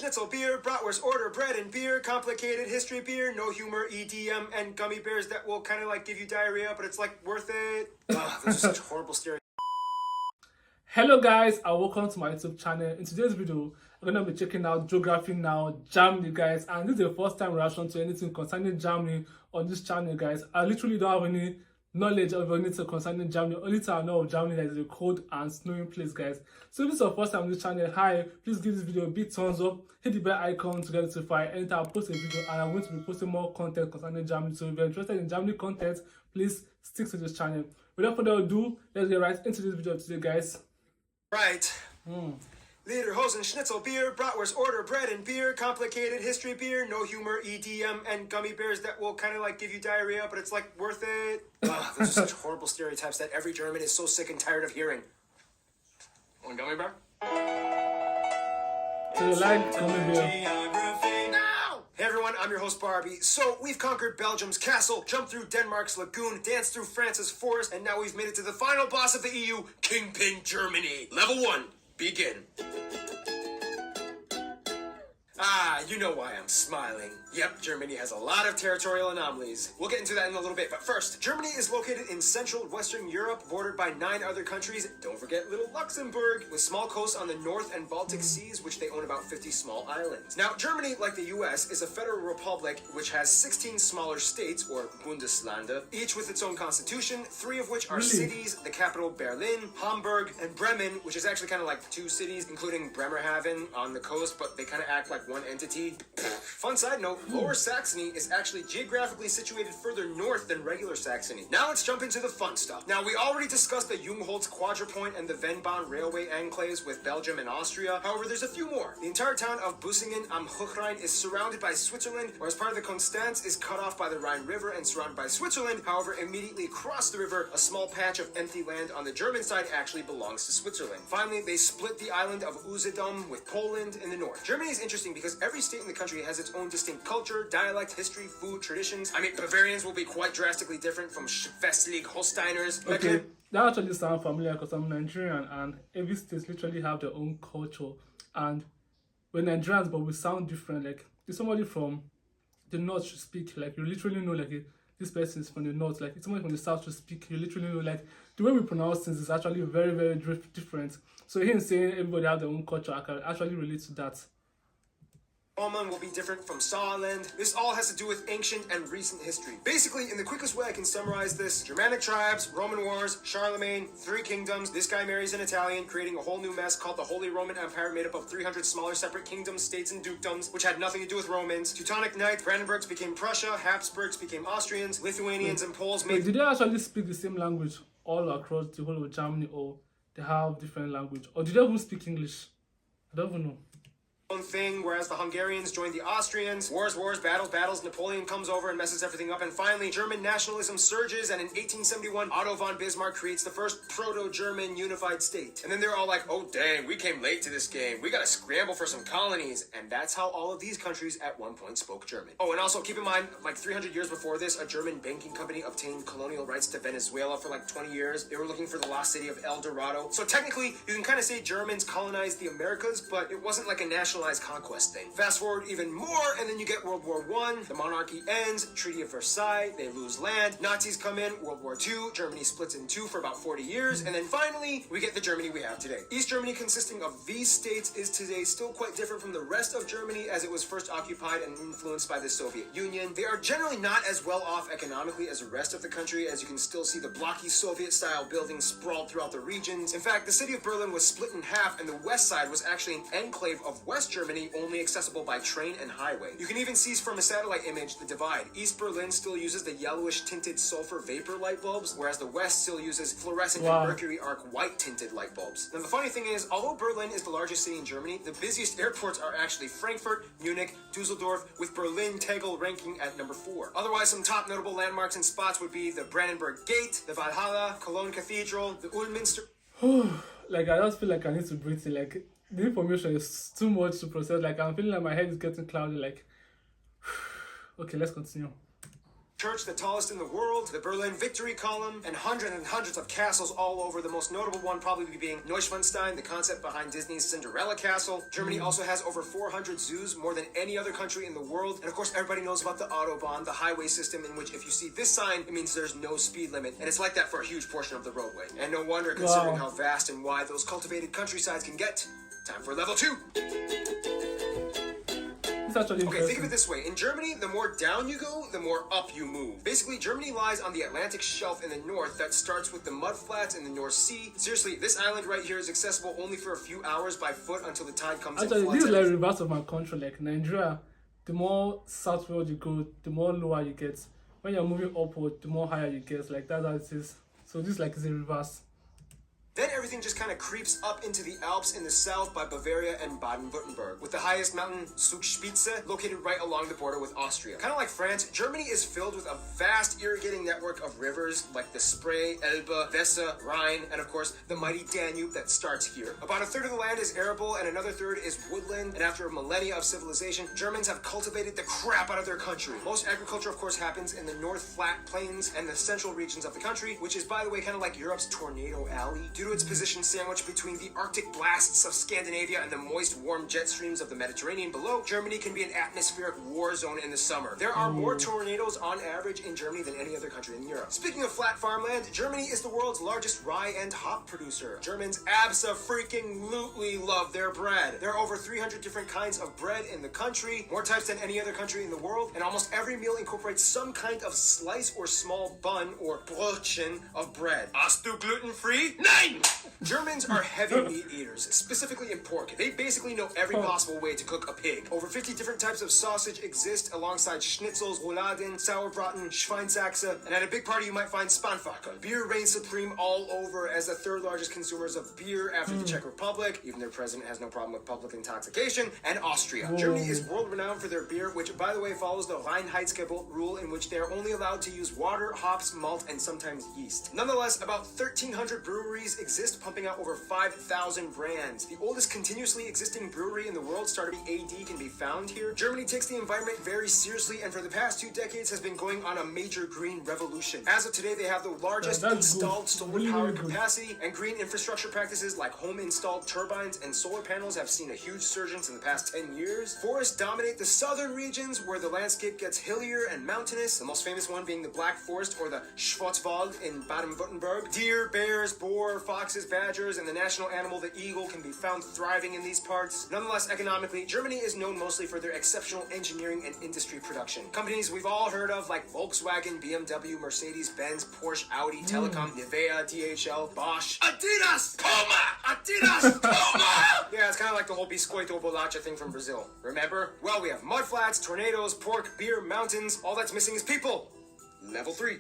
schnitzel beer, bratwurst order, bread and beer, complicated history beer, no humor, EDM, and gummy bears that will kind of like give you diarrhea, but it's like worth it. Ugh, those are such horrible stereotypes. Hello guys and welcome to my YouTube channel. In today's video, I'm going to be checking out Geography Now, Germany guys, and this is the first time reaction to anything concerning Germany on this channel guys. I literally don't have any knowledge of anything concerning Germany. Only time I know of Germany that is a cold and snowing place guys. So if this is your first time on this channel, hi, please give this video a big thumbs up, hit the bell icon to get notified anytime I post a video, and I'm going to be posting more content concerning Germany. So if you're interested in Germany content, please stick to this channel. Without further ado, let's get right into this video today guys. Right. Lederhosen, schnitzel beer, bratwurst order, bread and beer, complicated history beer, no humor, EDM, and gummy bears that will kind of like give you diarrhea, but it's like worth it. Ugh, those are such horrible stereotypes that every German is so sick and tired of hearing. Want gummy bear? So you like gummy bear? Hey everyone, I'm your host Barbie. So we've conquered Belgium's castle, jumped through Denmark's lagoon, danced through France's forest, and now we've made it to the final boss of the EU, Kingpin Germany. Level 1, begin. Ah, you know why I'm smiling. Yep, Germany has a lot of territorial anomalies. We'll get into that in a little bit, but first, Germany is located in central Western Europe, bordered by 9 other countries. Don't forget little Luxembourg, with small coasts on the North and Baltic Seas, which they own about 50 small islands. Now, Germany, like the US, is a federal republic which has 16 smaller states, or Bundeslande, each with its own constitution, 3 of which are cities, the capital Berlin, Hamburg, and Bremen, which is actually kind of like 2 cities, including Bremerhaven on the coast, but they kind of act like one entity. Fun side note, Lower Saxony is actually geographically situated further north than regular Saxony. Now let's jump into the fun stuff. Now we already discussed the Jungholz Quadrupoint and the Vennbahn railway enclaves with Belgium and Austria. However, there's a few more. The entire town of Busingen am Hochrhein is surrounded by Switzerland, whereas part of the Konstanz is cut off by the Rhine River and surrounded by Switzerland. However, immediately across the river, a small patch of empty land on the German side actually belongs to Switzerland. Finally, they split the island of Usedom with Poland in the north. Germany is interesting because every state in the country has its own distinct culture, dialect, history, food, traditions. I mean, Bavarians will be quite drastically different from Schleswig-Holsteiners. Okay, that actually sounds familiar because I'm Nigerian and every state literally have their own culture. And we're Nigerians, but we sound different. Like, if somebody from the north should speak, like, you literally know, like, this person is from the north. Like, if somebody from the south should speak, you literally know, like, the way we pronounce things is actually very, very different. So him saying everybody have their own culture, I can actually relate to that. Roman will be different from Saarland. This all has to do with ancient and recent history. Basically, in the quickest way I can summarize this, Germanic tribes, Roman wars, Charlemagne, 3 kingdoms, this guy marries an Italian, creating a whole new mess called the Holy Roman Empire, made up of 300 smaller separate kingdoms, states, and dukedoms, which had nothing to do with Romans. Teutonic Knights, Brandenburgs became Prussia, Habsburgs became Austrians, Lithuanians and Poles made... Did they actually speak the same language all across the whole of Germany, or they have different language? Or did they even speak English? I don't even know. Thing, whereas the Hungarians joined the Austrians. Wars, battles, Napoleon comes over and messes everything up, and finally German nationalism surges, and in 1871 Otto von Bismarck creates the first proto-German unified state. And then they're all like, oh dang, we came late to this game, we gotta scramble for some colonies, and that's how all of these countries at one point spoke German. Oh, and also keep in mind, like 300 years before this, a German banking company obtained colonial rights to Venezuela for like 20 years. They were looking for the lost city of El Dorado. So technically, you can kind of say Germans colonized the Americas, but it wasn't like a national conquest thing. Fast forward even more, and then you get World War I, the monarchy ends, Treaty of Versailles, they lose land, Nazis come in, World War II, Germany splits in 2 for about 40 years, and then finally, we get the Germany we have today. East Germany, consisting of these states, is today still quite different from the rest of Germany as it was first occupied and influenced by the Soviet Union. They are generally not as well off economically as the rest of the country, as you can still see the blocky Soviet-style buildings sprawled throughout the regions. In fact, the city of Berlin was split in half, and the west side was actually an enclave of West Germany, only accessible by train and highway. You can even see from a satellite image the divide. East Berlin still uses the yellowish tinted sulfur vapor light bulbs, whereas the west still uses fluorescent and mercury arc white tinted light bulbs. Now the funny thing is, although Berlin is the largest city in Germany, the busiest airports are actually Frankfurt, Munich, Dusseldorf, with Berlin Tegel ranking at number 4. Otherwise, some top notable landmarks and spots would be the Brandenburg Gate, the Valhalla, Cologne Cathedral, the Ulminster... Like, I just feel like I need to breathe in, like, the information is too much to process. Like, I'm feeling like my head is getting cloudy. Like, okay, let's continue. Church, the tallest in the world, the Berlin Victory Column, and hundreds of castles all over. The most notable one probably being Neuschwanstein, the concept behind Disney's Cinderella Castle. Germany also has over 400 zoos, more than any other country in the world. And of course, everybody knows about the Autobahn, the highway system in which if you see this sign, it means there's no speed limit. And it's like that for a huge portion of the roadway. And no wonder, considering how vast and wide those cultivated countrysides can get. Time for level 2. Okay, think of it this way. In Germany, the more down you go, the more up you move. Basically, Germany lies on the Atlantic shelf in the north that starts with the mudflats in the North Sea. Seriously, this island right here is accessible only for a few hours by foot until the tide comes in. Actually, this is like reverse of my country. Like Nigeria, the more southward you go, the more lower you get. When you're moving upward, the more higher you get. Like that's how it is. So this like is a reverse. Then everything just kind of creeps up into the Alps in the south by Bavaria and Baden-Württemberg, with the highest mountain, Zugspitze, located right along the border with Austria. Kind of like France, Germany is filled with a vast irrigating network of rivers like the Spree, Elbe, Weser, Rhine, and of course, the mighty Danube that starts here. About a third of the land is arable and another third is woodland, and after a millennia of civilization, Germans have cultivated the crap out of their country. Most agriculture, of course, happens in the North Flat Plains and the central regions of the country, which is, by the way, kind of like Europe's Tornado Alley. Due to its position sandwiched between the Arctic blasts of Scandinavia and the moist, warm jet streams of the Mediterranean below, Germany can be an atmospheric war zone in the summer. There are more tornadoes on average in Germany than any other country in Europe. Speaking of flat farmland, Germany is the world's largest rye and hop producer. Germans abso-freaking-lutely love their bread. There are over 300 different kinds of bread in the country, more types than any other country in the world, and almost every meal incorporates some kind of slice or small bun or Brötchen of bread. Hast du gluten-free? Nein! Germans are heavy meat eaters, specifically in pork. They basically know every possible way to cook a pig. Over 50 different types of sausage exist alongside schnitzels, rouladen, sauerbraten, Schweinsachse, and at a big party you might find Spanferkel. Beer reigns supreme all over as the third largest consumers of beer after the Czech Republic. Even their president has no problem with public intoxication. And Austria. Germany is world renowned for their beer, which by the way follows the Reinheitsgebot rule in which they are only allowed to use water, hops, malt, and sometimes yeast. Nonetheless, about 1,300 breweries exist, pumping out over 5,000 brands. The oldest continuously existing brewery in the world, started in AD, can be found here. Germany takes the environment very seriously and for the past 2 decades has been going on a major green revolution. As of today, they have the largest installed solar power capacity, and green infrastructure practices like home installed turbines and solar panels have seen a huge surgence in the past 10 years. Forests dominate the southern regions where the landscape gets hillier and mountainous, the most famous one being the Black Forest or the Schwarzwald in Baden-Württemberg. Deer, bears, boar, foxes, badgers, and the national animal, the eagle, can be found thriving in these parts. Nonetheless, economically, Germany is known mostly for their exceptional engineering and industry production. Companies we've all heard of like Volkswagen, BMW, Mercedes-Benz, Porsche, Audi, Telecom, Nivea, DHL, Bosch, Adidas, Puma, Adidas, Puma! Yeah, it's kind of like the whole Biscoito Bolacha thing from Brazil. Remember? Well, we have mudflats, tornadoes, pork, beer, mountains. All that's missing is people. Level 3.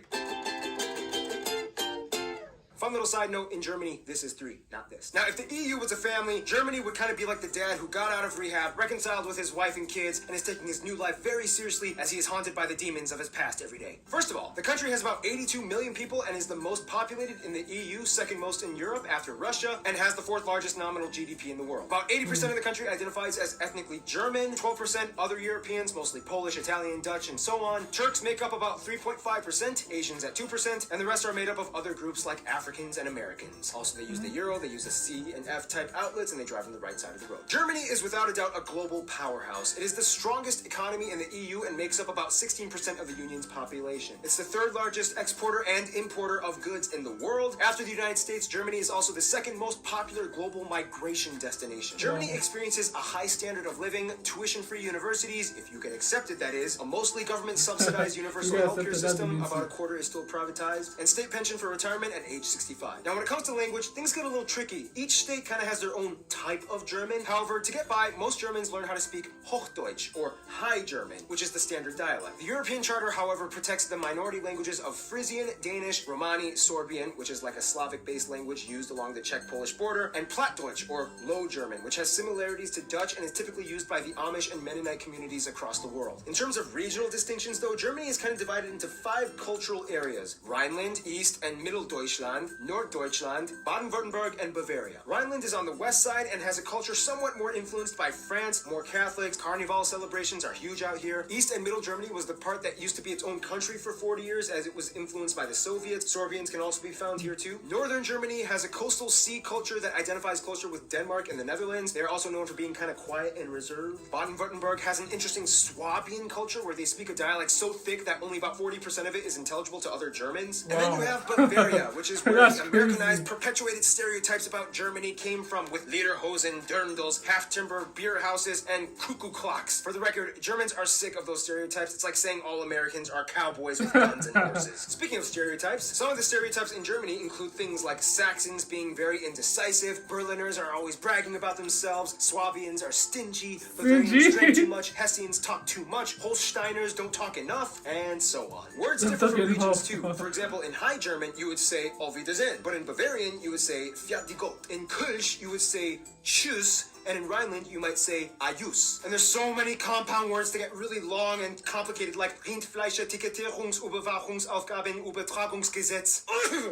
Fun little side note, in Germany, this is 3, not this. Now, if the EU was a family, Germany would kind of be like the dad who got out of rehab, reconciled with his wife and kids, and is taking his new life very seriously as he is haunted by the demons of his past every day. First of all, the country has about 82 million people and is the most populated in the EU, second most in Europe after Russia, and has the 4th largest nominal GDP in the world. About 80% of the country identifies as ethnically German, 12% other Europeans, mostly Polish, Italian, Dutch, and so on. Turks make up about 3.5%, Asians at 2%, and the rest are made up of other groups like Africans and Americans. Also, they use the euro, they use the C and F type outlets, and they drive on the right side of the road. Germany is without a doubt a global powerhouse. It is the strongest economy in the EU and makes up about 16% of the union's population. It's the 3rd largest exporter and importer of goods in the world. After the United States, Germany is also the 2nd most popular global migration destination. Germany experiences a high standard of living, tuition-free universities, if you get accepted that is, a mostly government-subsidized universal healthcare system, about a quarter is still privatized, and state pension for retirement at age 65. Now, when it comes to language, things get a little tricky. Each state kind of has their own type of German. However, to get by, most Germans learn how to speak Hochdeutsch, or High German, which is the standard dialect. The European Charter, however, protects the minority languages of Frisian, Danish, Romani, Sorbian, which is like a Slavic-based language used along the Czech-Polish border, and Plattdeutsch, or Low German, which has similarities to Dutch and is typically used by the Amish and Mennonite communities across the world. In terms of regional distinctions, though, Germany is kind of divided into 5 cultural areas: Rhineland, East and Middle Deutschland, Norddeutschland, Baden-Württemberg, and Bavaria. Rhineland is on the west side and has a culture somewhat more influenced by France, more Catholics. Carnival celebrations are huge out here. East and Middle Germany was the part that used to be its own country for 40 years as it was influenced by the Soviets. Sorbians can also be found here too. Northern Germany has a coastal sea culture that identifies closer with Denmark and the Netherlands. They are also known for being kind of quiet and reserved. Baden-Württemberg has an interesting Swabian culture where they speak a dialect so thick that only about 40% of it is intelligible to other Germans. Wow. And then you have Bavaria, which is where That's the Americanized, crazy. perpetuated stereotypes about Germany came from, with Lederhosen, dirndls, half-timber, beer houses, and cuckoo clocks. For the record, Germans are sick of those stereotypes. It's like saying all Americans are cowboys with guns and horses. Speaking of stereotypes, some of the stereotypes in Germany include things like Saxons being very indecisive, Berliners are always bragging about themselves, Swabians are stingy, Bavarians drink too much, Hessians talk too much, Holsteiners don't talk enough, and so on. Words differ from regions too. For example, in High German, you would say Auf Wiedersehen, but in Bavarian, you would say Fiat Gott. In Kölsch, you would say Tschüss, and in Rhineland, you might say Ayus. And there's so many compound words that get really long and complicated, like Rindfleischetikettierungsüberwachungsaufgaben Übertragungsgesetz.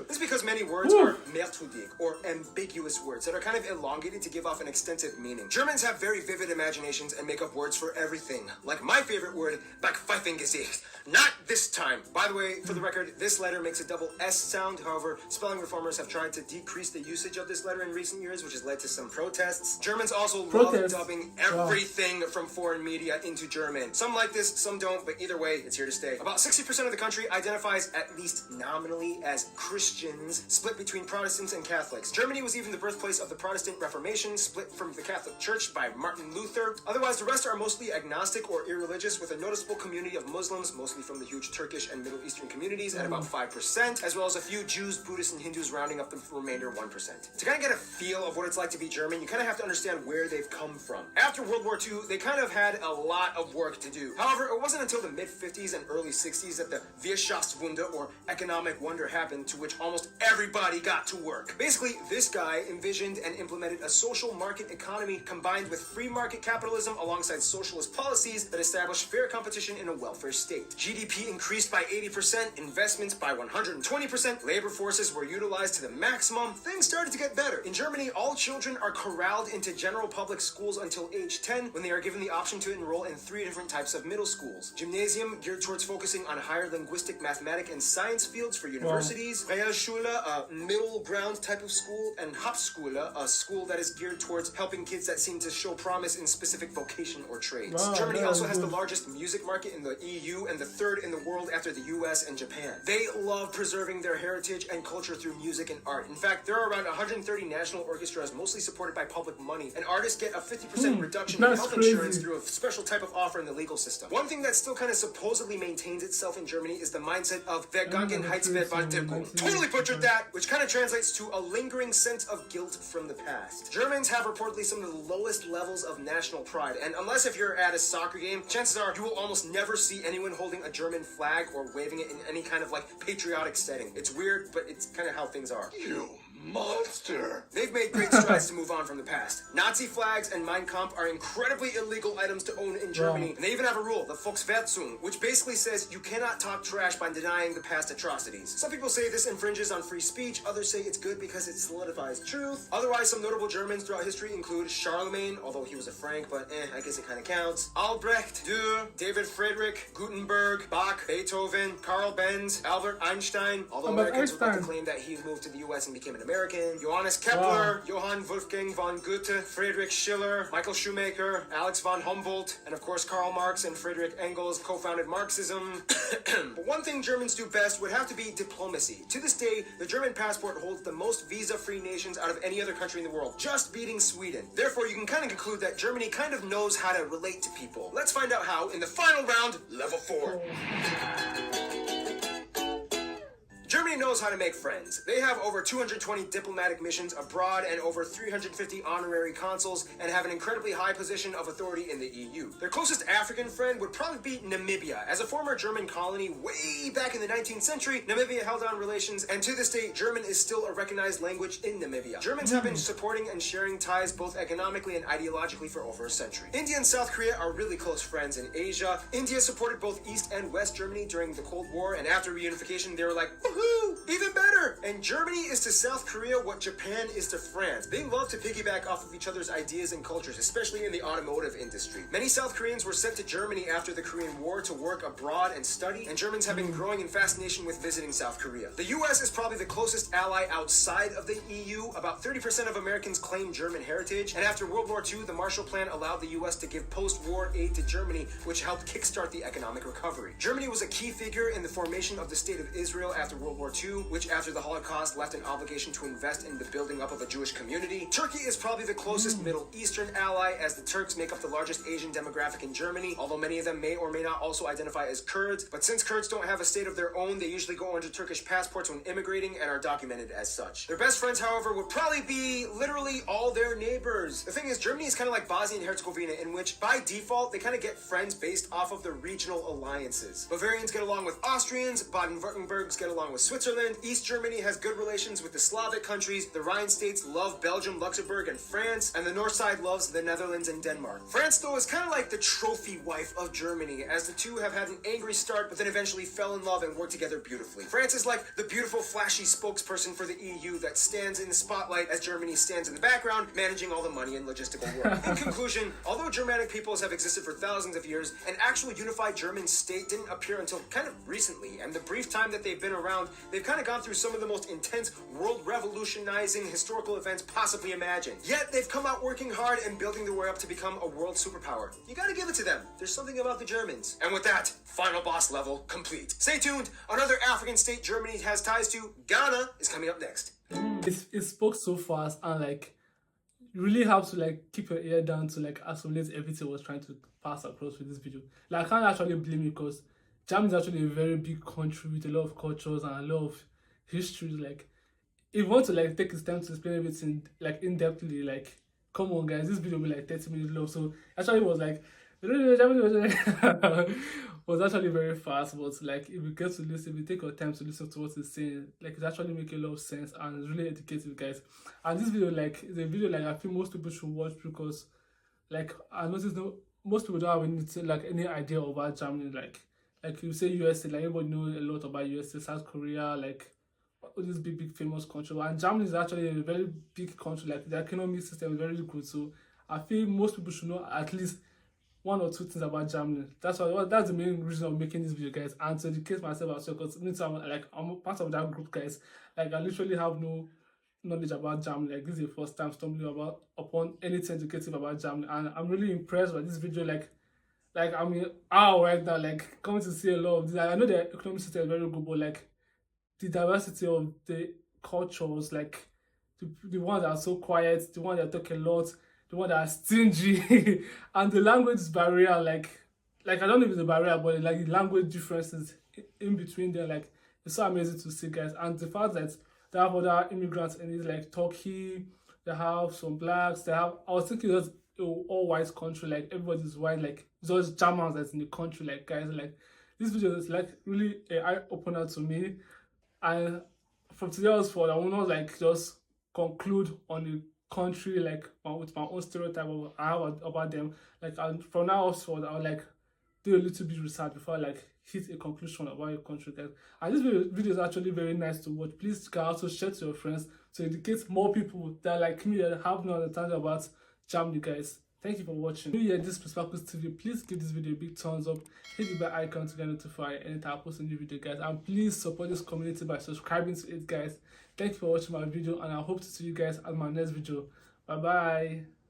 It's because many words are mehrdeutig, or ambiguous words, that are kind of elongated to give off an extensive meaning. Germans have very vivid imaginations and make up words for everything. Like my favorite word, Backpfeifengesicht. Not this time. By the way, for the record, this letter makes a double S sound. However, spelling reformers have tried to decrease the usage of this letter in recent years, which has led to some protests. Germans also love dubbing everything from foreign media into German. Some like this, some don't, but either way, it's here to stay. About 60% of the country identifies, at least nominally, as Christians, split between Protestants and Catholics. Germany was even the birthplace of the Protestant Reformation, split from the Catholic Church by Martin Luther. Otherwise, the rest are mostly agnostic or irreligious, with a noticeable community of Muslims, mostly from the huge Turkish and Middle Eastern communities, at about 5%, as well as a few Jews, Buddhists, and Hindus rounding up the remainder 1%. To kind of get a feel of what it's like to be German, you kind of have to understand where they've come from. After World War II, they kind of had a lot of work to do. However, it wasn't until the mid-50s and early 60s that the Wirtschaftswunder, or economic wonder, happened, to which almost everybody got to work. Basically, this guy envisioned and implemented a social market economy combined with free market capitalism alongside socialist policies that established fair competition in a welfare state. GDP increased by 80%, investments by 120%, labor forces were utilized to the maximum. Things started to get better. In Germany, all children are corralled into general public schools until age 10, when they are given the option to enroll in 3 different types of middle schools. Gymnasium, geared towards focusing on higher linguistic, mathematic, and science fields for universities. Realschule, a middle ground type of school. And Hauptschule, a school that is geared towards helping kids that seem to show promise in specific vocation or trades. Germany also has the largest music market in the EU and the 3rd in the world after the US and Japan. They love preserving their heritage and culture through music and art. In fact, there are around 130 national orchestras, mostly supported by public money, and artists get a 50% reduction in health insurance through a special type of offer in the legal system. One thing that still kind of supposedly maintains itself in Germany is the mindset of Vergangenheitsverwaltung. Totally butchered that, which kind of translates to a lingering sense of guilt from the past. Germans have reportedly some of the lowest levels of national pride, and unless if you're at a soccer game, chances are you will almost never see anyone holding a German flag or waving it in any kind of like patriotic setting. It's weird, but it's kind of how things are. You monster. They've made great strides to move on from the past. Nazi flags and Mein Kampf are incredibly illegal items to own in Germany, and they even have a rule, the Volksverhetzung, which basically says you cannot talk trash by denying the past atrocities. Some people say this infringes on free speech, others say it's good because it solidifies truth. Otherwise, some notable Germans throughout history include Charlemagne, although he was a Frank, but I guess it kind of counts. Albrecht, Dürer, David Friedrich, Gutenberg, Bach, Beethoven, Karl Benz, Albert Einstein, although Americans would like to claim that he moved to the US and became an American. Johannes Kepler, Johann Wolfgang von Goethe, Friedrich Schiller, Michael Schumacher, Alex von Humboldt, and of course Karl Marx and Friedrich Engels co-founded Marxism. But one thing Germans do best would have to be diplomacy. To this day, the German passport holds the most visa-free nations out of any other country in the world, just beating Sweden. Therefore, you can kind of conclude that Germany kind of knows how to relate to people. Let's find out how in the final round, level 4. Germany knows how to make friends. They have over 220 diplomatic missions abroad and over 350 honorary consuls, and have an incredibly high position of authority in the EU. Their closest African friend would probably be Namibia. As a former German colony way back in the 19th century, Namibia held on relations, and to this day, German is still a recognized language in Namibia. Germans have been supporting and sharing ties both economically and ideologically for over a century. India and South Korea are really close friends in Asia. India supported both East and West Germany during the Cold War, and after reunification, they were like, woohoo! Woo! Even better! And Germany is to South Korea what Japan is to France. They love to piggyback off of each other's ideas and cultures, especially in the automotive industry. Many South Koreans were sent to Germany after the Korean War to work abroad and study, and Germans have been growing in fascination with visiting South Korea. The US is probably the closest ally outside of the EU. About 30% of Americans claim German heritage, and after World War II, the Marshall Plan allowed the US to give post-war aid to Germany, which helped kickstart the economic recovery. Germany was a key figure in the formation of the State of Israel after World War II, which after the Holocaust left an obligation to invest in the building up of a Jewish community. Turkey is probably the closest Middle Eastern ally, as the Turks make up the largest Asian demographic in Germany, although many of them may or may not also identify as Kurds. But since Kurds don't have a state of their own, they usually go under Turkish passports when immigrating and are documented as such. Their best friends, however, would probably be literally all their neighbors. The thing is, Germany is kind of like Bosnia and Herzegovina, in which by default they kind of get friends based off of the regional alliances. Bavarians get along with Austrians, Baden-Württembergs get along with Switzerland, East Germany has good relations with the Slavic countries, the Rhine states love Belgium, Luxembourg, and France, and the north side loves the Netherlands and Denmark. France, though, is kind of like the trophy wife of Germany, as the two have had an angry start but then eventually fell in love and worked together beautifully. France is like the beautiful, flashy spokesperson for the EU that stands in the spotlight as Germany stands in the background, managing all the money and logistical work. In conclusion, although Germanic peoples have existed for thousands of years, an actual unified German state didn't appear until kind of recently, and the brief time that they've been around, they've kind of gone through some of the most intense, world-revolutionizing historical events possibly imagined. Yet, they've come out working hard and building their way up to become a world superpower. You gotta give it to them. There's something about the Germans. And with that, final boss level complete. Stay tuned. Another African state Germany has ties to, Ghana, is coming up next. It spoke so fast, and like you really have to like keep your ear down to like assimilate everything I was trying to pass across with this video. Like I can't actually blame you, because Germany is actually a very big country with a lot of cultures and a lot of history. Like if you want to like take his time to explain everything like in-depthly, like come on guys, this video will be like 30 minutes long. So actually it was like was actually very fast, but like if you get to listen, if you take your time to listen to what he's saying, like it actually makes a lot of sense and it's really educative, guys. And this video like is a video like I feel most people should watch, because like I noticed most people don't have anything like any idea about Germany. Like you say USA, like everybody knows a lot about USA, South Korea, like all these big famous countries. And Germany is actually a very big country, like the economic system is very good. So I feel most people should know at least one or two things about Germany. That's the main reason of making this video, guys, and to educate myself as well, because I'm part of that group, guys. Like I literally have no knowledge about Germany. Like this is the first time stumbling upon anything educative about Germany, and I'm really impressed by this video. Like I mean, right now, like coming to see a lot of this. I know the economic system is very good, but like the diversity of the cultures, like the ones that are so quiet, the ones that talk a lot, the one that are stingy, and the language barrier, like I don't know if it's a barrier, but like the language differences in between them, like it's so amazing to see, guys. And the fact that they have other immigrants in it, like Turkey, they have some blacks, I was thinking that's all white country, like everybody's white, like it's just Germans that's in the country, like guys, like this video is like really an eye-opener to me. And from today onwards, I will not like just conclude on the country like with my own stereotype I have about them. Like from now on, I'll like do a little bit research before I like hit a conclusion about your country, guys. And this video is actually very nice to watch. Please can also share to your friends to educate more people that like me that have no understanding about Germany, guys. Thank you for watching. If you like this Perspectives TV, please give this video a big thumbs up. Hit the bell icon to get notified anytime I post a new video, guys. And please support this community by subscribing to it, guys. Thank you for watching my video, and I hope to see you guys at my next video. Bye bye.